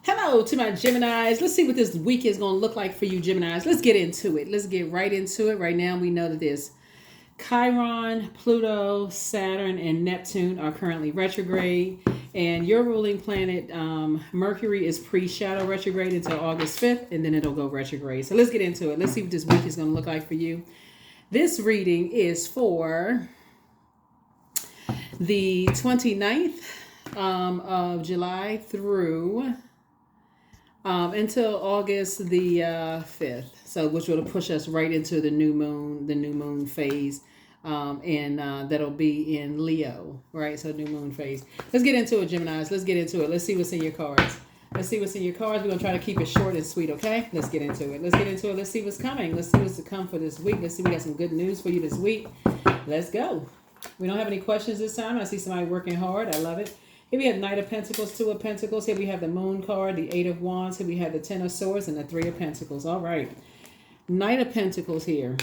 Hello to my Geminis. Let's see what this week is going to look like for you, Geminis. Let's get into it. Let's get right into it. Right now, we know that there's Chiron, Pluto, Saturn, and Neptune are currently retrograde. And your ruling planet, Mercury, is pre-shadow retrograde until August 5th, and then it'll go retrograde. So let's get into it. Let's see what this week is going to look like for you. This reading is for the 29th of July through until August the 5th. So which will push us right into the new moon phase. And that'll be in Leo, right? So new moon phase. Let's get into it, Geminis. Let's get into it. Let's see what's in your cards. Let's see what's in your cards. We're going to try to keep it short and sweet, okay? Let's get into it. Let's get into it. Let's see what's coming. Let's see what's to come for this week. Let's see we got some good news for you this week. Let's go. We don't have any questions this time. I see somebody working hard. I love it. Here we have Knight of Pentacles, Two of Pentacles. Here we have the Moon card, the Eight of Wands. Here we have the Ten of Swords and the Three of Pentacles. All right. Knight of Pentacles here.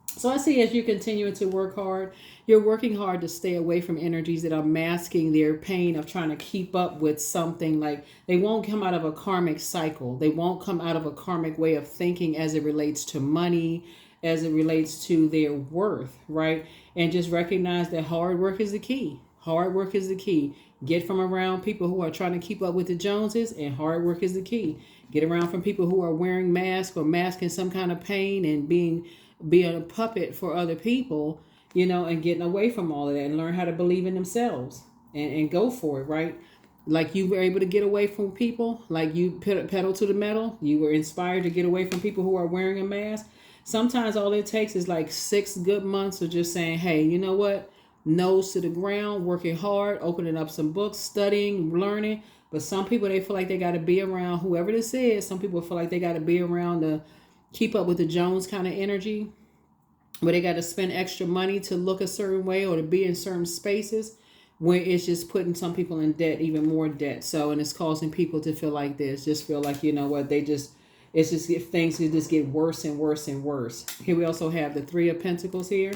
So I see as you're continuing to work hard, you're working hard to stay away from energies that are masking their pain of trying to keep up with something. Like they won't come out of a karmic cycle. They won't come out of a karmic way of thinking as it relates to money, as it relates to their worth, right? And just recognize that hard work is the key. Hard work is the key. Get from around people who are trying to keep up with the Joneses, and hard work is the key. Get around from people who are wearing masks or masking some kind of pain and being a puppet for other people, and getting away from all of that and learn how to believe in themselves and go for it, right? Like you were able to get away from people, like you pedal to the metal. You were inspired to get away from people who are wearing a mask. Sometimes all it takes is like 6 good months of just saying, hey, you know what? Nose to the ground, working hard, opening up some books, studying, learning. But some people, they feel like they got to be around whoever this is. Some people feel like they got to be around to keep up with the Jones kind of energy, where they got to spend extra money to look a certain way or to be in certain spaces, where it's just putting some people in debt, even more debt. So, and it's causing people to feel like this, just feel like, you know what, it's just if things just get worse and worse and worse. Here we also have the Three of Pentacles here.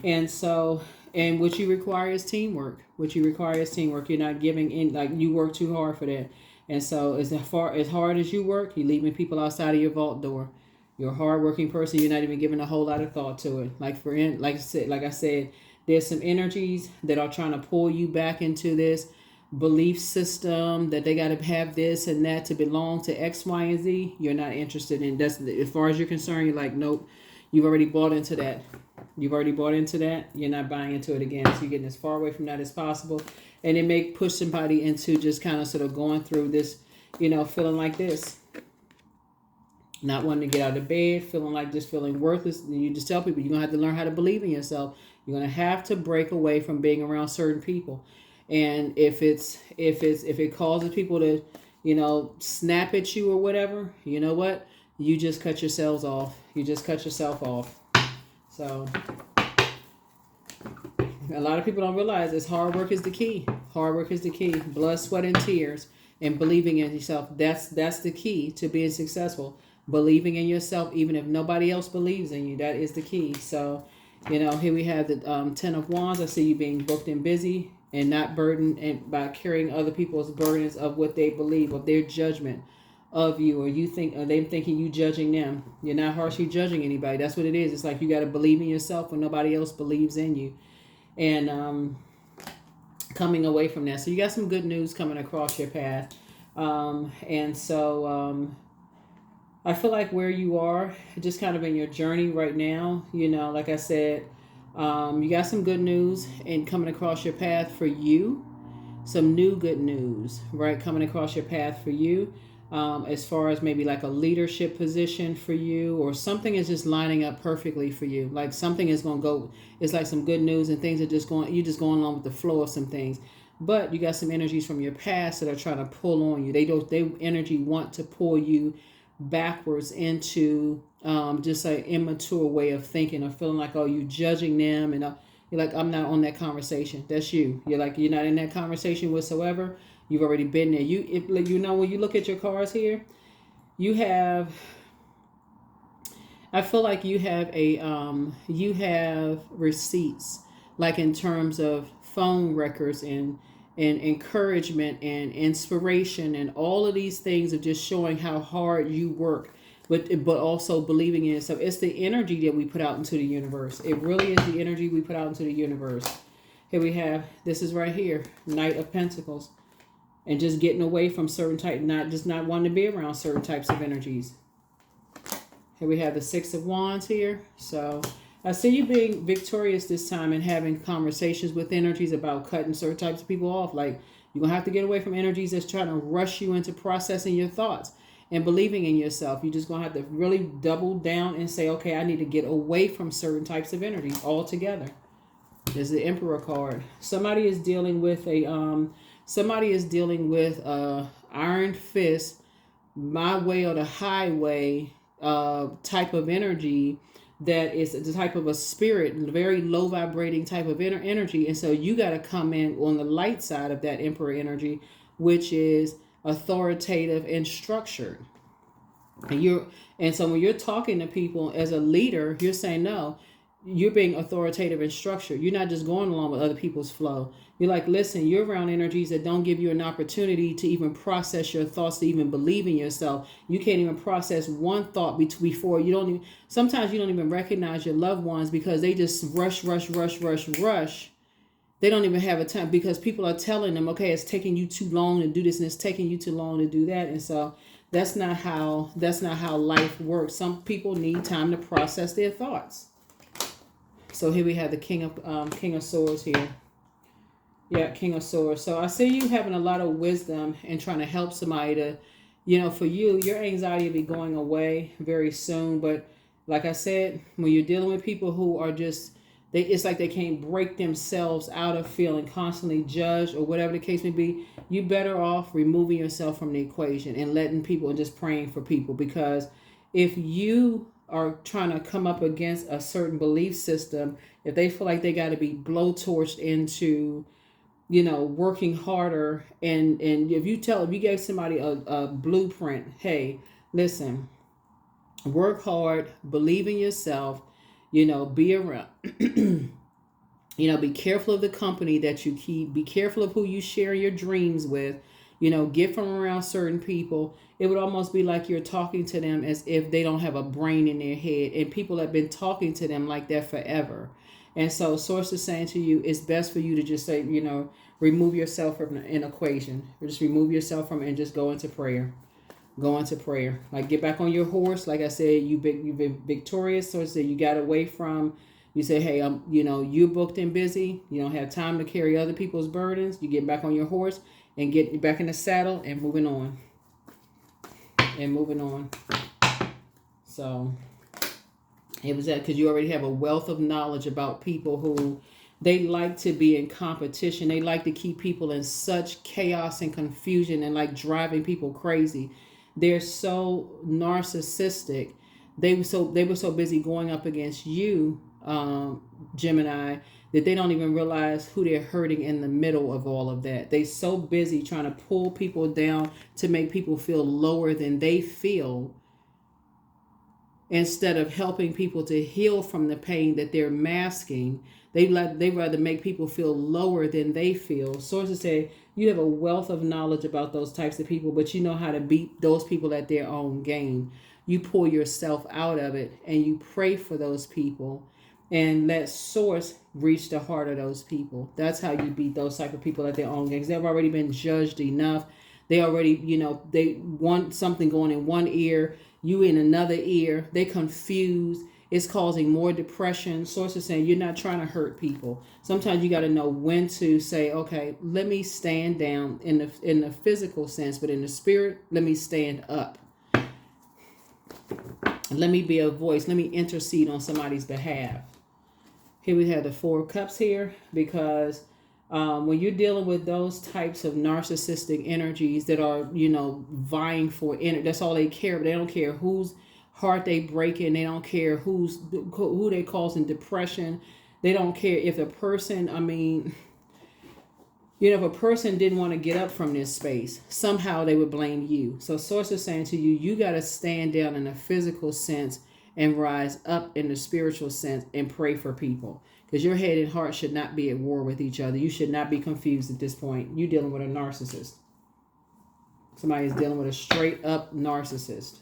And so, and what you require is teamwork. What you require is teamwork. You're not giving in, like you work too hard for that. And so as hard as you work, you're leaving people outside of your vault door. You're a hardworking person. You're not even giving a whole lot of thought to it. Like I said, there's some energies that are trying to pull you back into this belief system that they got to have this and that to belong to X, Y, and Z. You're not interested in. That's as far as you're concerned. You're like, nope. You've already bought into that. You're not buying into it again. So you're getting as far away from that as possible. And it may push somebody into just kind of sort of going through this, feeling like this. Not wanting to get out of bed, feeling worthless. And you just tell people you're going to have to learn how to believe in yourself. You're going to have to break away from being around certain people. And if it causes people to, snap at you or whatever, you know what? You just cut yourselves off. You just cut yourself off. So a lot of people don't realize this. Hard work is the key. Hard work is the key. Blood, sweat, and tears, and believing in yourself. That's the key to being successful. Believing in yourself, even if nobody else believes in you. That is the key. So, here we have the Ten of Wands. I see you being booked and busy and not burdened and by carrying other people's burdens of what they believe, of their judgment of you, or they thinking you judging them. You're not harshly judging anybody. That's what it is. It's like you got to believe in yourself when nobody else believes in you, and coming away from that. So you got some good news coming across your path, and so I feel like where you are, just kind of in your journey right now. Like I said, you got some good news and coming across your path for you. Some new good news, right, coming across your path for you. As far as maybe like a leadership position for you, or something is just lining up perfectly for you. Like something is going to go, it's like some good news and things are just you're just going along with the flow of some things. But you got some energies from your past that are trying to pull on you. They energy want to pull you backwards into just an immature way of thinking or feeling like, oh, you judging them. And you're like, I'm not on that conversation. That's you. You're like, you're not in that conversation whatsoever. You've already been there. When you look at your cards here, I feel like you have receipts, like in terms of phone records and and encouragement and inspiration and all of these things of just showing how hard you work, but also believing in yourself. It's the energy that we put out into the universe. It really is the energy we put out into the universe. Here we have, this is right here, Knight of Pentacles. And just getting away from certain type, not wanting to be around certain types of energies. Here we have the Six of Wands here. So I see you being victorious this time and having conversations with energies about cutting certain types of people off. Like, you're going to have to get away from energies that's trying to rush you into processing your thoughts and believing in yourself. You're just going to have to really double down and say, okay, I need to get away from certain types of energies altogether. There's the Emperor card. Somebody is dealing with iron fist, my way or the highway type of energy that is the type of a spirit, very low vibrating type of energy. And so you got to come in on the light side of that Emperor energy, which is authoritative and structured. And so when you're talking to people as a leader, you're saying, no, you're being authoritative and structured. You're not just going along with other people's flow. You're like, listen, you're around energies that don't give you an opportunity to even process your thoughts, to even believe in yourself. You can't even process one thought before you don't even, sometimes you don't even recognize your loved ones because they just rush. They don't even have a time because people are telling them, okay, it's taking you too long to do this and it's taking you too long to do that. And so that's not how life works. Some people need time to process their thoughts. So here we have the King of Swords here. Yeah, King of Swords. So I see you having a lot of wisdom and trying to help somebody to, for you, your anxiety will be going away very soon. But like I said, when you're dealing with people who are just, it's like they can't break themselves out of feeling constantly judged or whatever the case may be, you better off removing yourself from the equation and letting people and just praying for people. Because if you are trying to come up against a certain belief system, if they feel like they got to be blowtorched into, working harder, and if you gave somebody a blueprint, hey, listen, work hard, believe in yourself, be around, be careful of the company that you keep, be careful of who you share your dreams with, get from around certain people. It would almost be like you're talking to them as if they don't have a brain in their head, and people have been talking to them like that forever. And so Source is saying to you, it's best for you to just say, remove yourself from an equation. Just remove yourself from it and just go into prayer. Go into prayer. Like, get back on your horse. Like I said, you've been victorious. So I said you got away from, you say, hey, you're booked and busy. You don't have time to carry other people's burdens. You get back on your horse and get back in the saddle and moving on. So it was that because you already have a wealth of knowledge about people who they like to be in competition. They like to keep people in such chaos and confusion and like driving people crazy. They're so narcissistic. They were so busy going up against you, Gemini, that they don't even realize who they're hurting in the middle of all of that. They're so busy trying to pull people down to make people feel lower than they feel, instead of helping people to heal from the pain that they're masking. They rather make people feel lower than they feel. Sources say you have a wealth of knowledge about those types of people, but you know how to beat those people at their own game. You pull yourself out of it and you pray for those people and let Source reach the heart of those people. That's how you beat those type of people at their own games. They've already been judged enough. They already, they want something going in one ear, you in another ear. They confused. It's causing more depression. Sources saying you're not trying to hurt people. Sometimes you got to know when to say, okay, let me stand down in the physical sense, but in the spirit, let me stand up. Let me be a voice. Let me intercede on somebody's behalf. Here we have the Four of Cups here, because when you're dealing with those types of narcissistic energies that are, vying for that's all they care. But they don't care whose heart they break in. They don't care who they causing depression. They don't care if a person, if a person didn't want to get up from this space, somehow they would blame you. So Source is saying to you, you got to stand down in a physical sense and rise up in the spiritual sense and pray for people. because your head and heart should not be at war with each other. You should not be confused at this point. You're dealing with a narcissist. Somebody is dealing with a straight up narcissist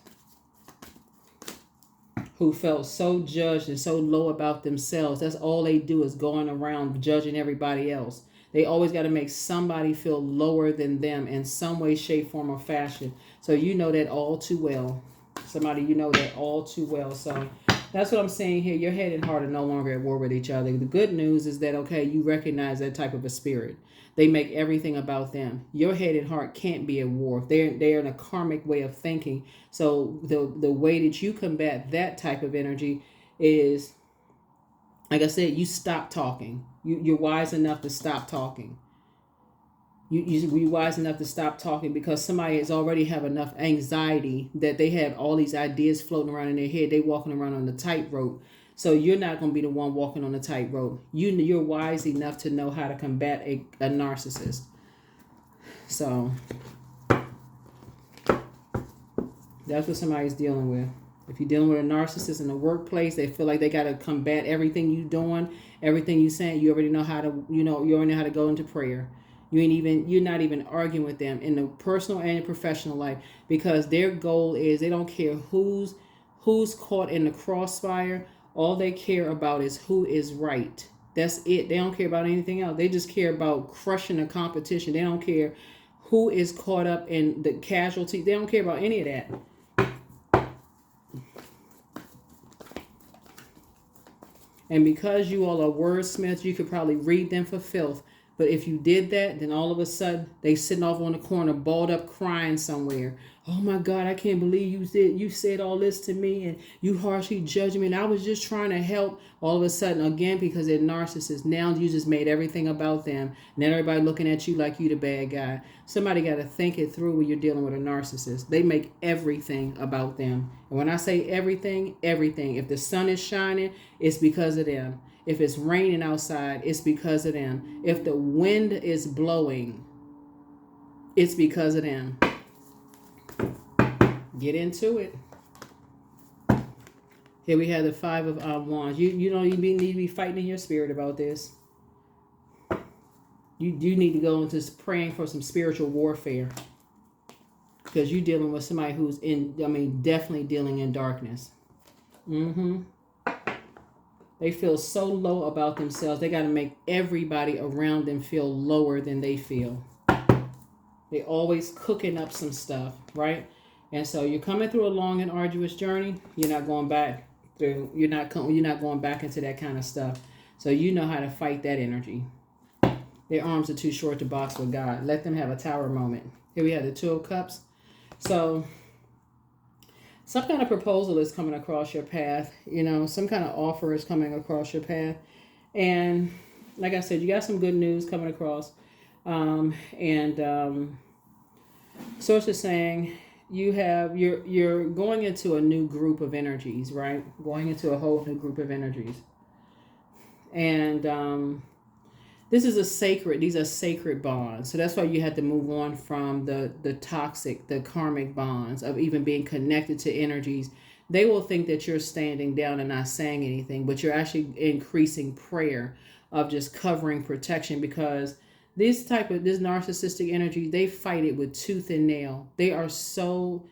who felt so judged and so low about themselves. That's all they do, is going around judging everybody else. They always got to make somebody feel lower than them in some way, shape, form, or fashion. So you know that all too well. Somebody, you know that all too well. So that's what I'm saying here. Your head and heart are no longer at war with each other. The good news is that, okay, you recognize that type of a spirit. They make everything about them. Your head and heart can't be at war. They're in a karmic way of thinking. So the way that you combat that type of energy is, like I said, you stop talking. You're wise enough to stop talking. You're wise enough to stop talking, because somebody has already have enough anxiety that they have all these ideas floating around in their head. They walking around on the tightrope. So you're not going to be the one walking on the tightrope. You're wise enough to know how to combat a narcissist. So that's what somebody's dealing with. If you're dealing with a narcissist in the workplace, they feel like they got to combat everything you're doing, everything you're saying. You already know how to, you already know how to go into prayer. You're not even arguing with them in the personal and professional life, because their goal is, they don't care who's caught in the crossfire. All they care about is who is right. That's it. They don't care about anything else. They just care about crushing the competition. They don't care who is caught up in the casualty. They don't care about any of that. And because you all are wordsmiths, you could probably read them for filth. But if you did that, then all of a sudden they sitting off on the corner, balled up, crying somewhere. Oh my God, I can't believe you said all this to me, and you harshly judged me, and I was just trying to help. All of a sudden, again, because they're narcissists, now you just made everything about them. Now everybody looking at you like you the bad guy. Somebody got to think it through when you're dealing with a narcissist. They make everything about them. And when I say everything, everything. If the sun is shining, it's because of them. If it's raining outside, it's because of them. If the wind is blowing, it's because of them. Get into it. Here we have the Five of Wands. You don't even need to be fighting in your spirit about this. You need to go into praying for some spiritual warfare, because you're dealing with somebody who's definitely dealing in darkness. They feel so low about themselves. They got to make everybody around them feel lower than they feel. They always cooking up some stuff, right? And so you're coming through a long and arduous journey. You're not going back through. You're not going back into that kind of stuff. So you know how to fight that energy. Their arms are too short to box with God. Let them have a tower moment. Here we have the Two of Cups. So some kind of proposal is coming across your path. Some kind of offer is coming across your path. And like I said, you got some good news coming across. Source is saying you're going into a new group of energies, right? Going into a whole new group of energies. And these are sacred bonds. So that's why you had to move on from the toxic, the karmic bonds of even being connected to energies. They will think that you're standing down and not saying anything, but you're actually increasing prayer of just covering protection, because this narcissistic energy, they fight it with tooth and nail. They are so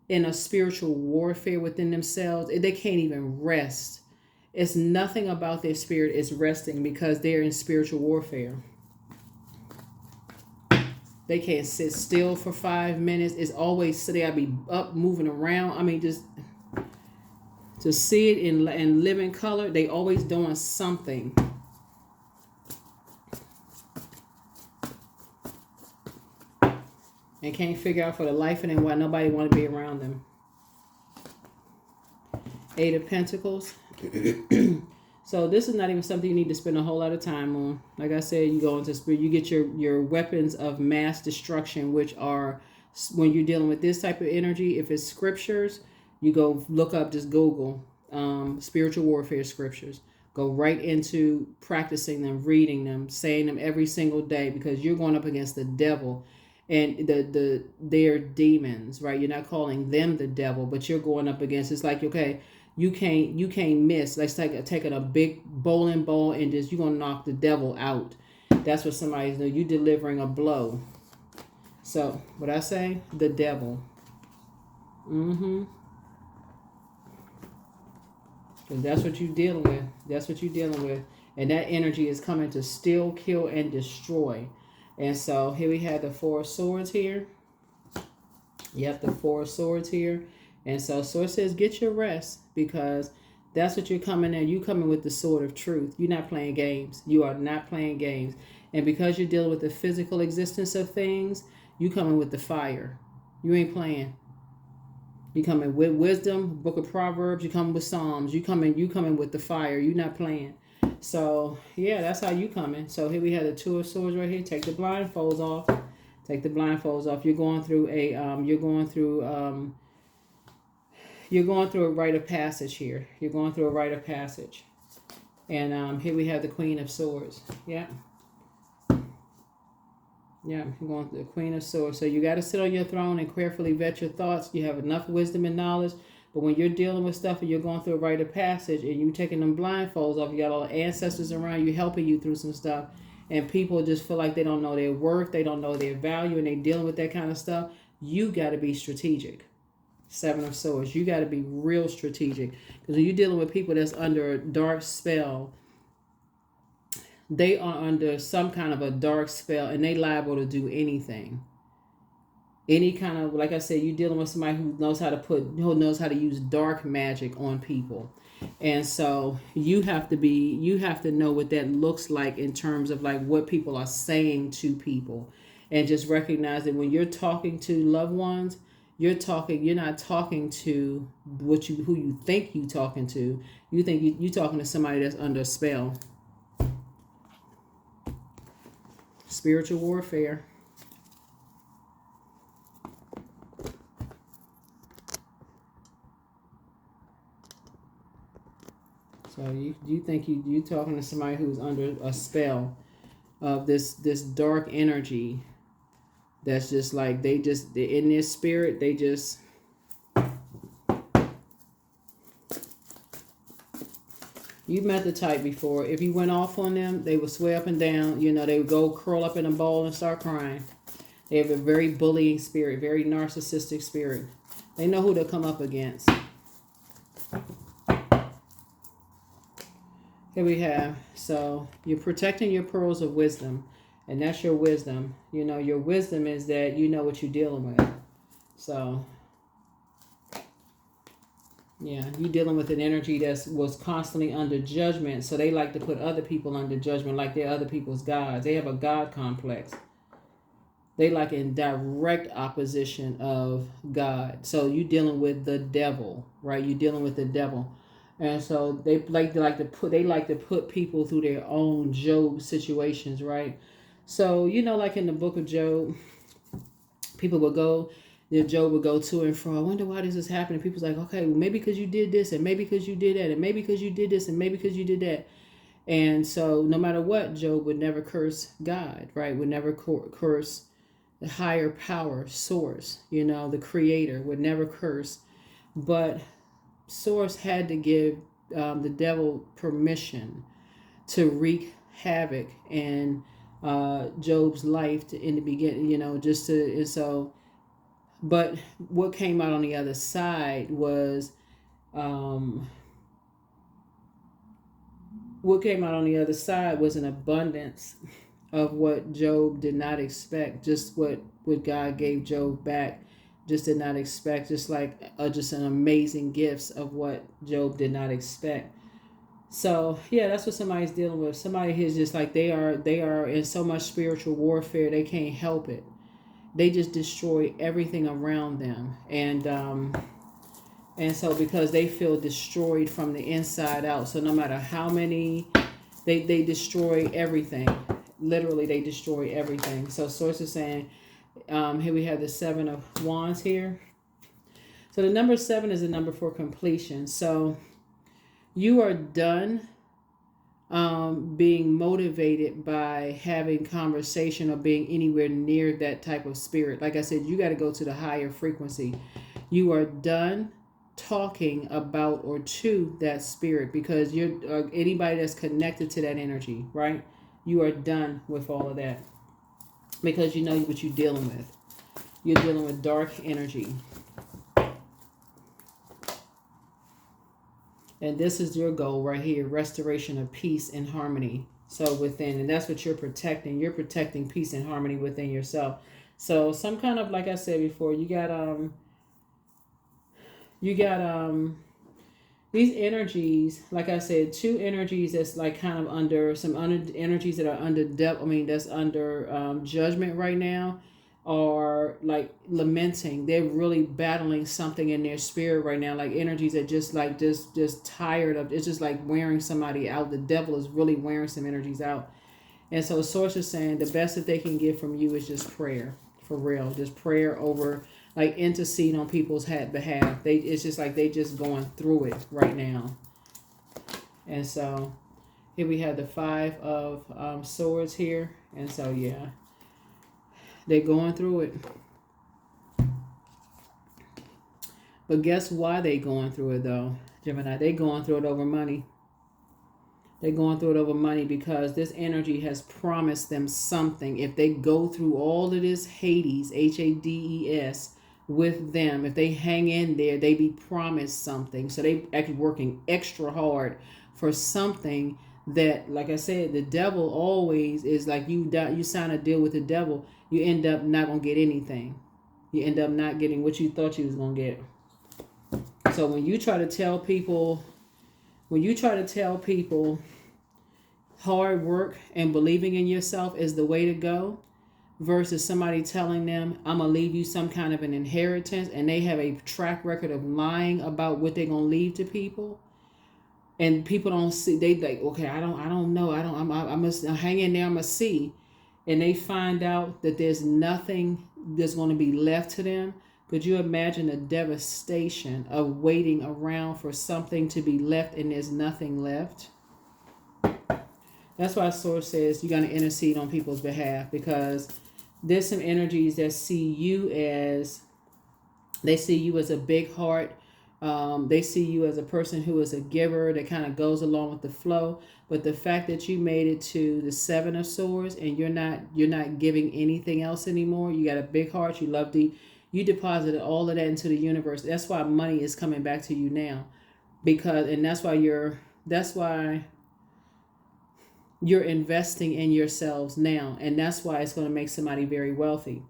in a spiritual warfare within themselves. They can't even rest. It's nothing about their spirit is resting, because they're in spiritual warfare. They can't sit still for 5 minutes. It's always, so they gotta be up, moving around. Just to see it in living color, they always doing something. And can't figure out for the life of them why nobody want to be around them. Eight of Pentacles. So this is not even something you need to spend a whole lot of time on. Like I said, you go into spirit, you get your weapons of mass destruction, which are, when you're dealing with this type of energy, if it's scriptures, you go look up, just Google spiritual warfare scriptures. Go right into practicing them, reading them, saying them every single day, because you're going up against the devil and their demons, right? You're not calling them the devil, but you're going up against, it's like, okay, you can't miss. Like it's like taking a big bowling ball and just you're gonna knock the devil out. That's what somebody's doing. You delivering a blow. So what I say, the devil. Mm-hmm. Because that's what you're dealing with. That's what you're dealing with. And that energy is coming to steal, kill, and destroy. And so here we have the Four of Swords here. Yep, the Four of Swords here. And so Sword says, get your rest, because that's what you're coming in. You coming with the sword of truth. You're not playing games. You are not playing games. And because you're dealing with the physical existence of things, you coming with the fire. You ain't playing. You coming with wisdom, book of Proverbs. You coming with Psalms. You coming with the fire. You not playing. So yeah, that's how you coming. So here we have the Two of Swords right here. Take the blindfolds off. Take the blindfolds off. You're going through a rite of passage here. You're going through a rite of passage. And here we have the Queen of Swords. Yeah. Yeah, you're going through the Queen of Swords. So you got to sit on your throne and carefully vet your thoughts. You have enough wisdom and knowledge. But when you're dealing with stuff and you're going through a rite of passage and you're taking them blindfolds off, you got all the ancestors around you helping you through some stuff. And people just feel like they don't know their worth. They don't know their value. And they're dealing with that kind of stuff. You got to be strategic. Seven of Swords. You got to be real strategic. Because when you're dealing with people that's under a dark spell, they are under some kind of a dark spell and they liable to do anything. Any kind of, like I said, you're dealing with somebody who knows how to use dark magic on people. And so you have to know what that looks like in terms of like what people are saying to people. And just recognize that when you're talking to loved ones, you're not talking to who you think you're talking to. You think you're talking to somebody that's under a spell. Spiritual warfare. So you think you talking to somebody who's under a spell of this dark energy. That's just like they're in their spirit. They just you've met the type before. If you went off on them, they would sway up and down. They would go curl up in a ball and start crying. They have a very bullying spirit, very narcissistic spirit. They know who to come up against. Here we have, so you're protecting your pearls of wisdom, and that's your wisdom. Your wisdom is that you know what you're dealing with. So, yeah, you're dealing with an energy that was constantly under judgment, so they like to put other people under judgment like they're other people's gods. They have a God complex. They like in direct opposition of God. So you're dealing with the devil, right? You're dealing with the devil. And so they like to put people through their own Job situations, right? So like in the book of Job, people would go, Job would go to and fro. I wonder why this is happening. People's like, okay, well, maybe because you did this, and maybe because you did that, and maybe because you did this, and maybe because you did that. And so no matter what, Job would never curse God, right? Would never curse the higher power source, the creator, would never curse. But Source had to give the devil permission to wreak havoc in Job's life in the beginning, but what came out on the other side was an abundance of what Job did not expect, just what God gave Job back. Just did not expect, just an amazing gifts of what Job did not expect. So yeah, that's what somebody's dealing with. Somebody who's just like they are in so much spiritual warfare they can't help it. They just destroy everything around them, and so because they feel destroyed from the inside out. So no matter how many, they destroy everything. Literally, they destroy everything. So Source is saying. Here we have the Seven of Wands here. So the number 7 is a number for completion. So you are done being motivated by having conversation or being anywhere near that type of spirit. Like I said, you got to go to the higher frequency. You are done talking about or to that spirit, because you're anybody that's connected to that energy, right? You are done with all of that, because you know what you're dealing with. You're dealing with dark energy. And this is your goal right here, restoration of peace and harmony. So within, and that's what you're protecting. You're protecting peace and harmony within yourself. So some kind of, like I said before, you got these energies, like I said, two energies that's like kind of under some under energies that are under depth. I mean, that's under judgment right now, are like lamenting. They're really battling something in their spirit right now, like energies that just like just tired of. It's just like wearing somebody out. The devil is really wearing some energies out. And so source is saying the best that they can get from you is just prayer, for real. Just prayer over, like intercede on people's behalf. It's just like they just going through it right now. And so here we have the 5 of swords here. And so yeah, they're going through it. But guess why they going through it though, Gemini? They going through it over money. They're going through it over money because this energy has promised them something. If they go through all of this Hades, Hades, with them, if they hang in there, they be promised something. So they actually working extra hard for something that, like I said, the devil always is like, you sign a deal with the devil, you end up not going to get anything. You end up not getting what you thought you was going to get. So when you try to tell people, hard work and believing in yourself is the way to go, versus somebody telling them, I'm going to leave you some kind of an inheritance, and they have a track record of lying about what they're going to leave to people, and people don't see, they like, okay, I don't know, I must hang in there, I'm going to see, and they find out that there's nothing that's going to be left to them. Could you imagine the devastation of waiting around for something to be left and there's nothing left? That's why Source says you're going to intercede on people's behalf, because there's some energies that see you as a big heart. They see you as a person who is a giver that kind of goes along with the flow. But the fact that you made it to the 7 of Swords and you're not giving anything else anymore. You got a big heart. You deposited all of that into the universe. That's why money is coming back to you now, that's why you're investing in yourselves now, and that's why it's going to make somebody very wealthy.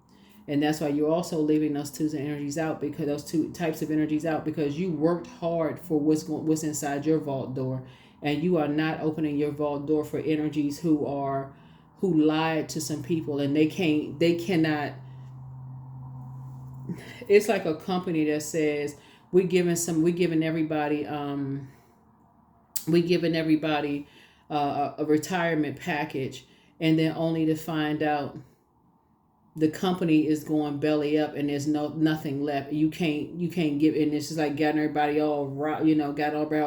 And that's why you're also leaving those two energies out, because those two types of energies out, because you worked hard for what's inside your vault door, and you are not opening your vault door for energies who lied to some people, and they cannot. It's like a company that says we're giving everybody a retirement package, and then only to find out the company is going belly up and there's nothing left. You can't give, and it's just like getting everybody all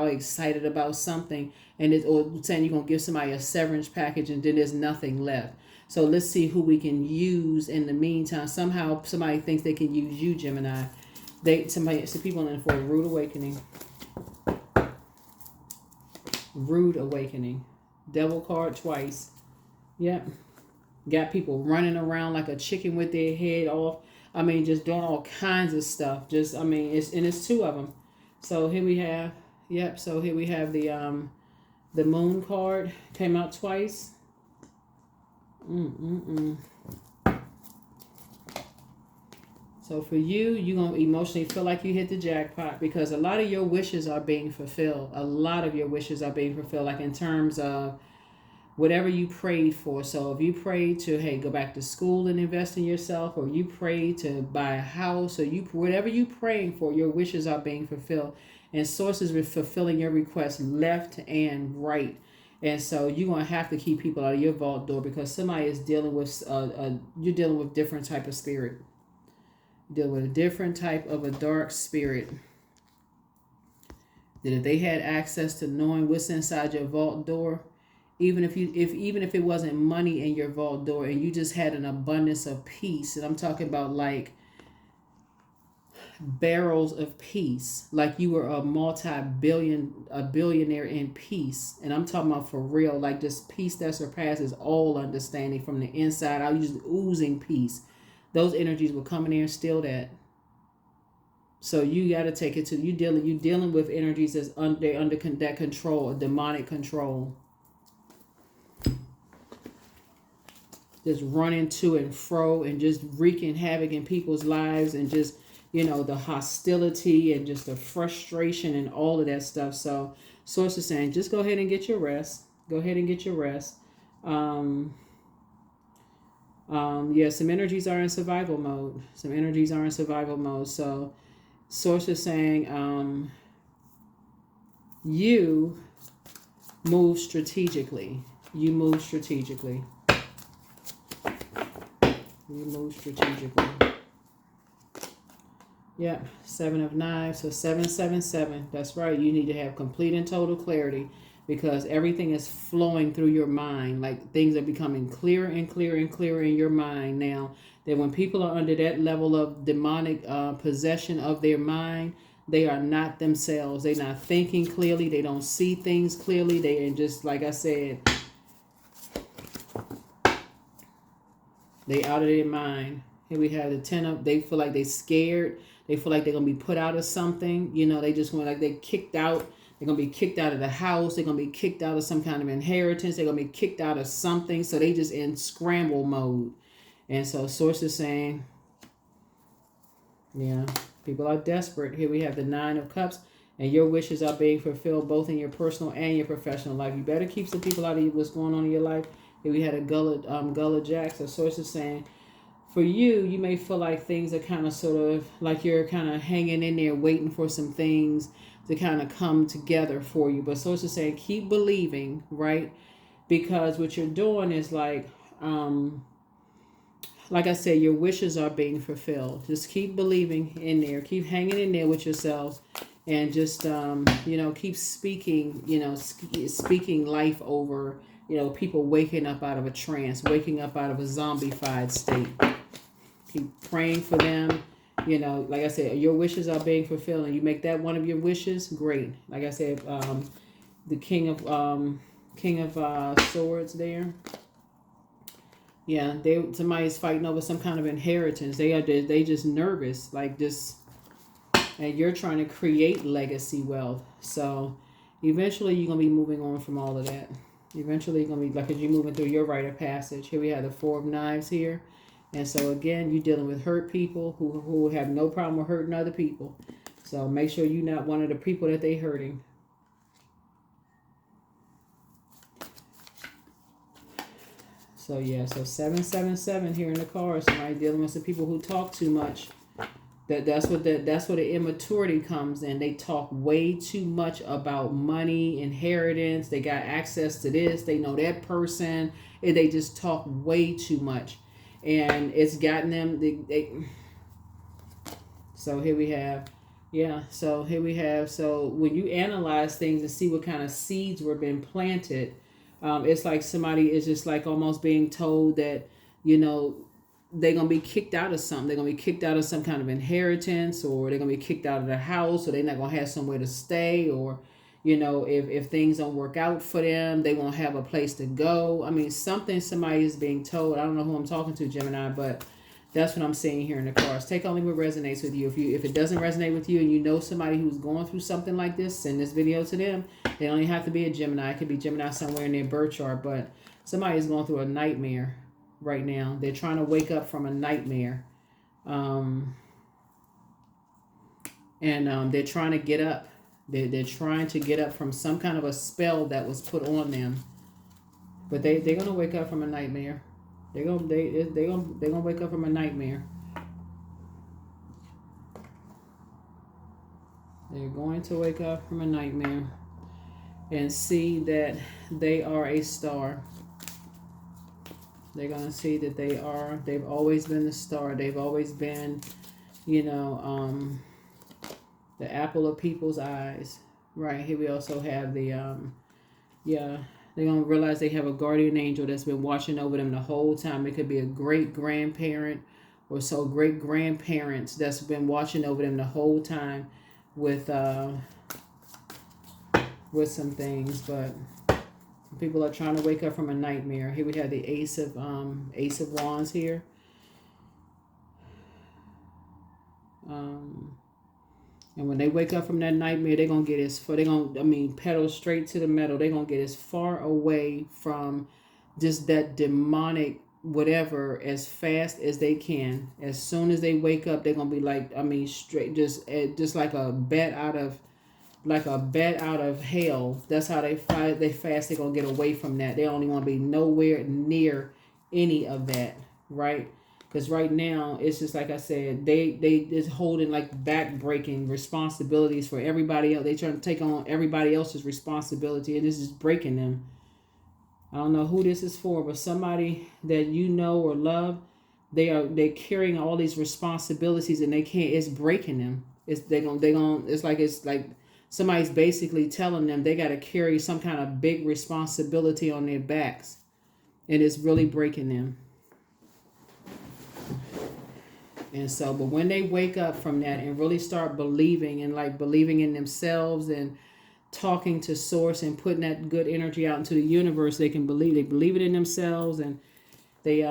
excited about something, and or saying you're gonna give somebody a severance package and then there's nothing left. So let's see who we can use in the meantime. Somehow somebody thinks they can use you, Gemini. Some people in for a rude awakening. Rude awakening. Devil card twice. Yep. Got people running around like a chicken with their head off. I mean, just doing all kinds of stuff. It's 2 of them. So here we have, so here we have the moon card came out twice. So for you, you're going to emotionally feel like you hit the jackpot, because a lot of your wishes are being fulfilled. Like in terms of whatever you prayed for. So if you prayed to, hey, go back to school and invest in yourself, or you prayed to buy a house, or whatever you praying for, your wishes are being fulfilled. And sources are fulfilling your requests left and right. And so you're going to have to keep people out of your vault door, because somebody is dealing with, you're dealing with different type of spirit. Dealing with a different type of a dark spirit. That if they had access to knowing what's inside your vault door, even if it wasn't money in your vault door, and you just had an abundance of peace, and I'm talking about like barrels of peace, like you were a billionaire in peace. And I'm talking about for real, like this peace that surpasses all understanding from the inside out. You just oozing peace. Those energies will come in there and steal that. So you got to take it to you dealing with energies that's under that control, demonic control. Just running to and fro and just wreaking havoc in people's lives, and just, you know, the hostility and just the frustration and all of that stuff. So Source is saying, just go ahead and get your rest. Go ahead and get your rest. Yeah, some energies are in survival mode. Some energies are in survival mode. So Source is saying, you move strategically. You move strategically. You move strategically. Yeah, 7 of Knives. So 777. That's right. You need to have complete and total clarity, because everything is flowing through your mind. Like things are becoming clearer and clearer and clearer in your mind now. That when people are under that level of demonic possession of their mind, they are not themselves. They're not thinking clearly. They don't see things clearly. They are just, like I said, they out of their mind. Here we have the 10 of, they feel like they scared. They feel like they're going to be put out of something. You know, they just want, like, they kicked out. They're going to be kicked out of the house. They're going to be kicked out of some kind of inheritance. They're going to be kicked out of something. So they just in scramble mode. And so Source is saying, yeah, people are desperate. Here we have the 9 of Cups. And your wishes are being fulfilled both in your personal and your professional life. You better keep some people out of what's going on in your life. Here we had a Gullah Jack. So Source is saying, for you, you may feel like things are kind of sort of like you're kind of hanging in there waiting for some things to kind of come together for you. But Source is saying, keep believing, right? Because what you're doing is like I said, your wishes are being fulfilled. Just keep believing in there. Keep hanging in there with yourself. And just, you know, keep speaking, you know, speaking life over, you know, people waking up out of a trance, waking up out of a zombified state. Keep praying for them. You know, like I said, your wishes are being fulfilled, and you make that one of your wishes, great. Like I said, the King of Swords there. Yeah, somebody's fighting over some kind of inheritance. They just nervous, like this, and you're trying to create legacy wealth. So eventually you're gonna be moving on from all of that. Eventually you're gonna be, like, as you're moving through your rite of passage. Here we have the 4 of Knives here. And so again, you're dealing with hurt people who have no problem with hurting other people. So make sure you're not one of the people that they hurting. So yeah, so 777 here in the card. Somebody dealing with some people who talk too much. That's where the immaturity comes in. They talk way too much about money, inheritance. They got access to this. They know that person. And they just talk way too much. And it's gotten them. So here we have, yeah. So here we have. So when you analyze things and see what kind of seeds were being planted, it's like somebody is just like almost being told that, you know, they're going to be kicked out of something. They're going to be kicked out of some kind of inheritance, or they're going to be kicked out of the house, or they're not going to have somewhere to stay, or, you know, if things don't work out for them, they won't have a place to go. I mean, somebody is being told. I don't know who I'm talking to, Gemini, but that's what I'm seeing here in the cards. Take only what resonates with you. If it doesn't resonate with you and you know somebody who's going through something like this, send this video to them. They don't even have to be a Gemini. It could be Gemini somewhere in their birth chart, but somebody is going through a nightmare right now. They're trying to wake up from a nightmare. And they're trying to get up. They're trying to get up from some kind of a spell that was put on them. But they're gonna wake up from a nightmare. They're gonna wake up from a nightmare. They're going to wake up from a nightmare and see that they are a star. They're gonna see that they've always been the star. They've always been, you know, the apple of people's eyes. Right, here we also have the, yeah, they're going to realize they have a guardian angel that's been watching over them the whole time. It could be a great grandparent or so great grandparents that's been watching over them the whole time with some things. But people are trying to wake up from a nightmare. Here we have the Ace of Wands here. And when they wake up from that nightmare, they're going to get as far, pedal straight to the metal. They're going to get as far away from just that demonic whatever as fast as they can. As soon as they wake up, they're going to be like, straight, just like a bat out of hell. That's how they fast. They're going to get away from that. They only want to be nowhere near any of that, right? Because right now, it's just like I said, they is holding like back-breaking responsibilities for everybody else. They trying to take on everybody else's responsibility, and this is breaking them. I don't know who this is for, but somebody that you know or love, they're carrying all these responsibilities, and they can't. It's breaking them. It's like somebody's basically telling them they got to carry some kind of big responsibility on their backs, and it's really breaking them. And so, but when they wake up from that and really start believing in themselves and talking to source and putting that good energy out into the universe, they believe it in themselves, and they,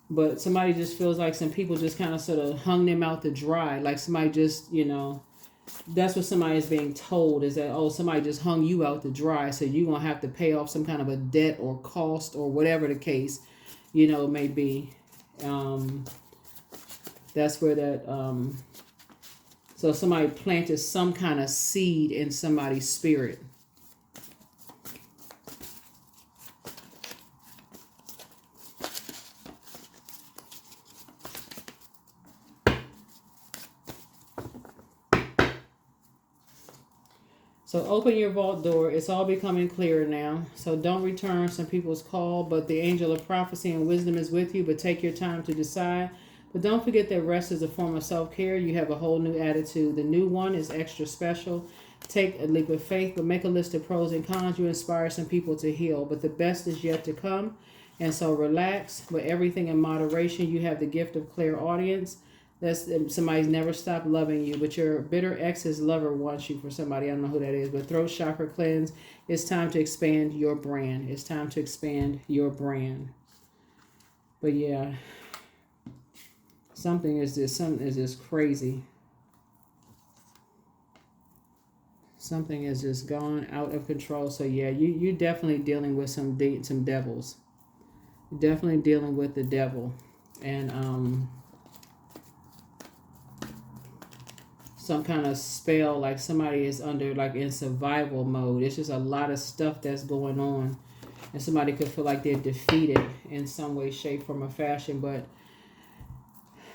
but somebody just feels like some people just kind of sort of hung them out to dry. Like somebody just, that's what somebody is being told, is that, oh, somebody just hung you out to dry. So you're going to have to pay off some kind of a debt or cost or whatever the case, may be. That's where that so somebody planted some kind of seed in somebody's spirit. So open your vault door. It's all becoming clearer now. So don't return some people's call, but the angel of prophecy and wisdom is with you. But take your time to decide. But don't forget that rest is a form of self-care. You have a whole new attitude. The new one is extra special. Take a leap of faith, but make a list of pros and cons. You inspire some people to heal, but the best is yet to come. And so relax, but everything in moderation. You have the gift of clairaudience. Somebody's never stopped loving you, but your bitter ex's lover wants you for somebody. I don't know who that is, but throat chakra cleanse. It's time to expand your brand. It's time to expand your brand. But yeah, something is just crazy. Something is just gone out of control. So yeah, you're definitely dealing with some devils. You're definitely dealing with the devil, and some kind of spell, like somebody is under, like in survival mode. It's just a lot of stuff that's going on, and somebody could feel like they're defeated in some way, shape, form, or fashion. But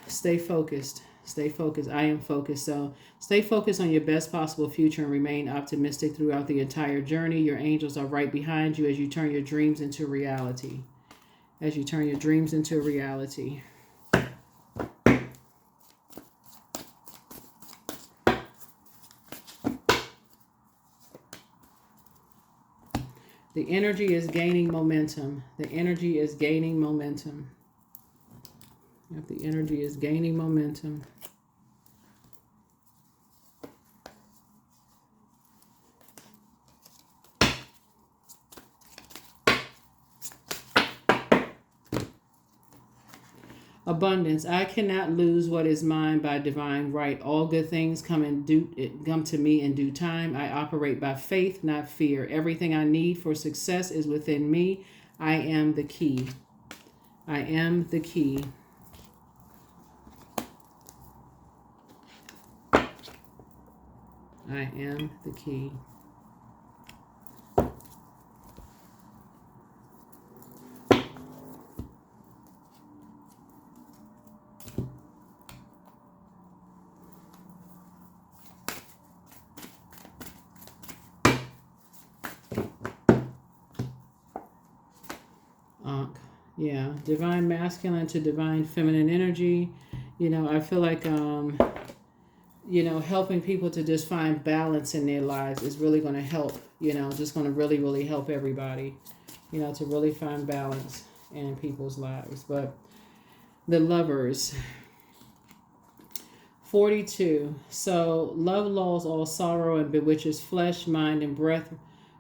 stay focused. Stay focused. I am focused. So stay focused on your best possible future and remain optimistic throughout the entire journey. Your angels are right behind you as you turn your dreams into reality. As you turn your dreams into reality. The energy is gaining momentum. The energy is gaining momentum. If the energy is gaining momentum. Abundance. I cannot lose what is mine by divine right. All good things come to me in due time. I operate by faith, not fear. Everything I need for success is within me. I am the key. I am the key. I am the key. Yeah, divine masculine to divine feminine energy. I feel like, helping people to just find balance in their lives is really going to help, just going to really, really help everybody, to really find balance in people's lives. But The Lovers. 42. So love lulls all sorrow and bewitches flesh, mind, and breath,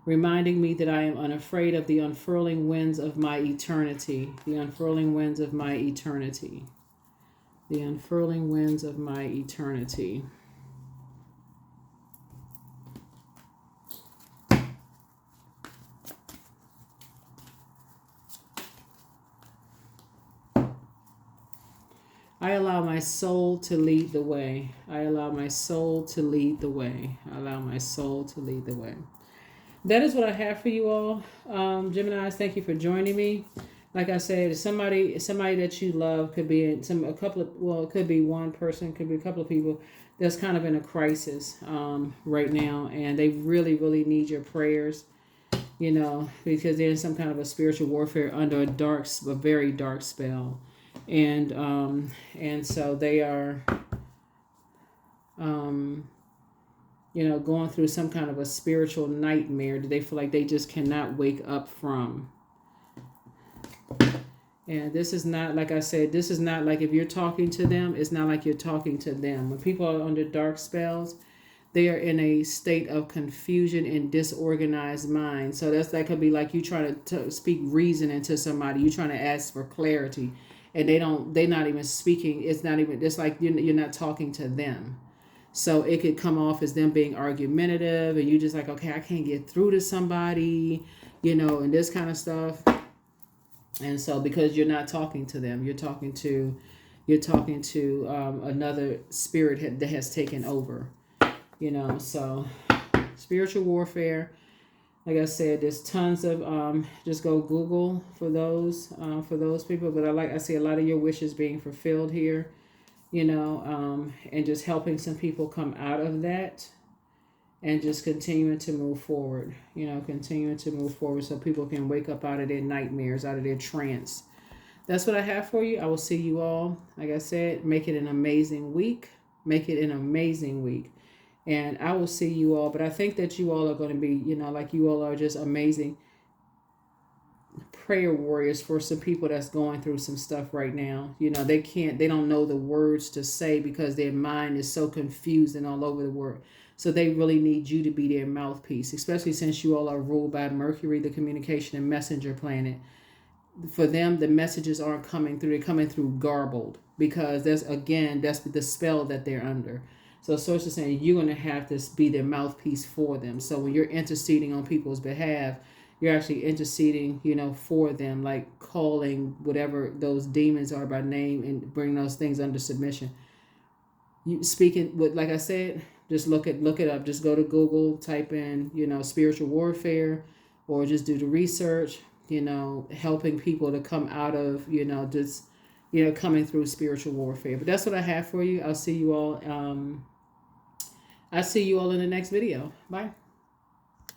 reminding me that I am unafraid of the unfurling winds of my eternity. The unfurling winds of my eternity. The unfurling winds of my eternity. I allow my soul to lead the way. I allow my soul to lead the way. I allow my soul to lead the way. That is what I have for you all. Geminis, thank you for joining me. Like I said, somebody that you love could be it could be one person, could be a couple of people that's kind of in a crisis right now, and they really, really need your prayers, because they're in some kind of a spiritual warfare under a very dark spell. And so they are going through some kind of a spiritual nightmare that they feel like they just cannot wake up from. And this is not, like I said, this is not like if you're talking to them, it's not like you're talking to them. When people are under dark spells, they are in a state of confusion and disorganized mind. So that could be like you trying to speak reason into somebody. You're trying to ask for clarity, and they're not even speaking. It's like you're not talking to them. So it could come off as them being argumentative, and you just like, okay, I can't get through to somebody, and this kind of stuff. And so because you're not talking to them, you're talking to another spirit that has taken over. So spiritual warfare. Like I said, there's tons of just go Google for those people. But I see a lot of your wishes being fulfilled here, and just helping some people come out of that, and just continuing to move forward. So people can wake up out of their nightmares, out of their trance. That's what I have for you. I will see you all. Like I said, make it an amazing week. And I will see you all. But I think that you all are going to be, like you all are just amazing prayer warriors for some people that's going through some stuff right now. They don't know the words to say because their mind is so confused and all over the world. So they really need you to be their mouthpiece, especially since you all are ruled by Mercury, the communication and messenger planet. For them, the messages aren't coming through. They're coming through garbled because that's the spell that they're under. So Source is saying you're going to have to be their mouthpiece for them. So when you're interceding on people's behalf, you're actually interceding, for them, like calling whatever those demons are by name and bring those things under submission. You speaking with, like I said, just look it up. Just go to Google, type in, spiritual warfare, or just do the research, helping people to come out of, coming through spiritual warfare. But that's what I have for you. I'll see you all in the next video. Bye.